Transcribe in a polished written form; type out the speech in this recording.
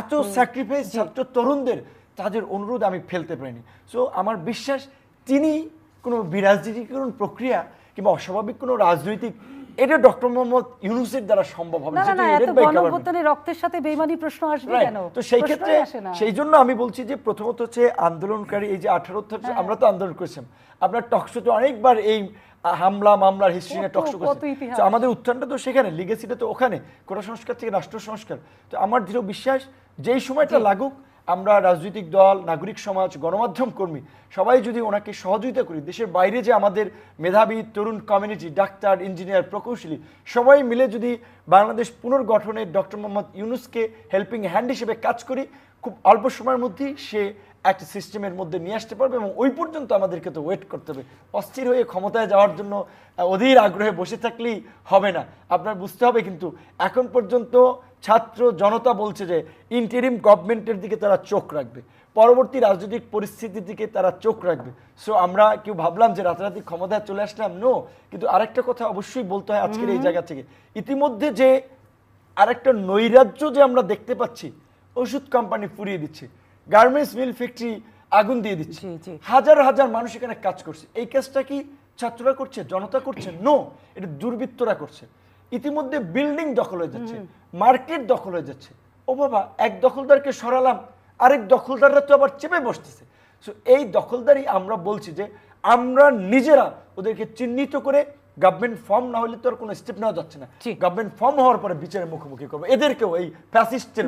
এত স্যাক্রিফাইস ছাত্র তরুণদের তাদের অনুরোধ আমি ফেলতে পারিনি। সো আমার বিশ্বাস তিনি কোনো বিরাজনীতিকরণ প্রক্রিয়া কিংবা অস্বাভাবিক কোনো রাজনৈতিক এটা ডক্টর মোহাম্মদ ইউনূসের দ্বারা সম্ভব হবে না না, না যেটা এত led by government। গণঅভ্যুত্থানে রক্তের সাথে বেইমানি প্রশ্ন আসবে Right, কেন? তো সেই প্রশ্নই ক্ষেত্রে আসে না। সেই জন্য আমি বলছি যে প্রথমত হচ্ছে আন্দোলনকারী এই যে 18 আমরা তো আন্দোলন করেছিলাম, আপনার টকশোতে অনেকবার এই হামলা মামলার হিস্ট্রি নিয়ে কত টকশো কত করেছে। ইতিহাস। তো আমাদের উত্থানটা তো সেখানে, লিগেসিটা তো ওখানে, কোটা সংস্কার থেকে রাষ্ট্র সংস্কার। তো আমার দৃঢ় বিশ্বাস যেই সময়টা লাগুক আমরা রাজনৈতিক দল, নাগরিক সমাজ, গণমাধ্যম কর্মী সবাই যদি ওনাকে সহযোগিতা করি, দেশের বাইরে যে আমাদের মেধাবী তরুণ কমিউনিটি, ডাক্তার, ইঞ্জিনিয়ার, প্রকৌশলী সবাই মিলে যদি বাংলাদেশ পুনর্গঠনে ডক্টর মোহাম্মদ ইউনূসকে হেল্পিং হ্যান্ড হিসেবে কাজ করি, খুব অল্প সময়ের মধ্যেই সে একটা সিস্টেমের মধ্যে নিয়ে আসতে পারবে এবং ওই পর্যন্ত আমাদেরকে তো ওয়েট করতে হবে। অস্থির হয়ে ক্ষমতায় যাওয়ার জন্য অধীর আগ্রহে বসে থাকলেই হবে না। আপনার বুঝতে হবে কিন্তু এখন পর্যন্ত ছাত্র জনতা বলছে যে ইন্টারিম গভর্নমেন্টের দিকে তারা চোখ রাখবে, পরবর্তী রাজনৈতিক পরিস্থিতির দিকে তারা চোখ রাখবে। সো আমরা কেউ ভাবলাম যে রাতারাতি ক্ষমতায় চলে আসলাম, নো। কিন্তু আরেকটা কথা অবশ্যই বলতে হয় আজকের এই জায়গা থেকে, ইতিমধ্যে যে আরেকটা নৈরাজ্য যে আমরা দেখতে পাচ্ছি, ওষুধ কোম্পানি পুড়িয়ে দিচ্ছে, গার্মেন্টস মিল ফ্যাক্টরি আগুন দিয়ে দিচ্ছে, জি, জি। হাজার হাজার মানুষ এখানে কাজ করছে। এই কাজটা কি ছাত্ররা করছে, জনতা করছে? নো, এটা দুর্বৃত্তরা করছে। ইতিমধ্যে বিল্ডিং দখল হয়ে যাচ্ছে, মার্কেট দখল হয়ে যাচ্ছে। ও বাবা, এক দখলদারকে সরালাম, আরেক দখলদাররা তো আবার চেপে বসতেছে। সো এই দখলদারি আমরা বলছি যে আমরা নিজেরা ওদেরকে চিহ্নিত করে গভর্নমেন্ট ফর্ম না হলে তো আর কোনো স্টেপ নেওয়া যাচ্ছে না। জি। গভর্নমেন্ট ফর্ম হওয়ার পরে বিচারের মুখোমুখি করবো এদেরকেও, এই ফ্যাসিস্টের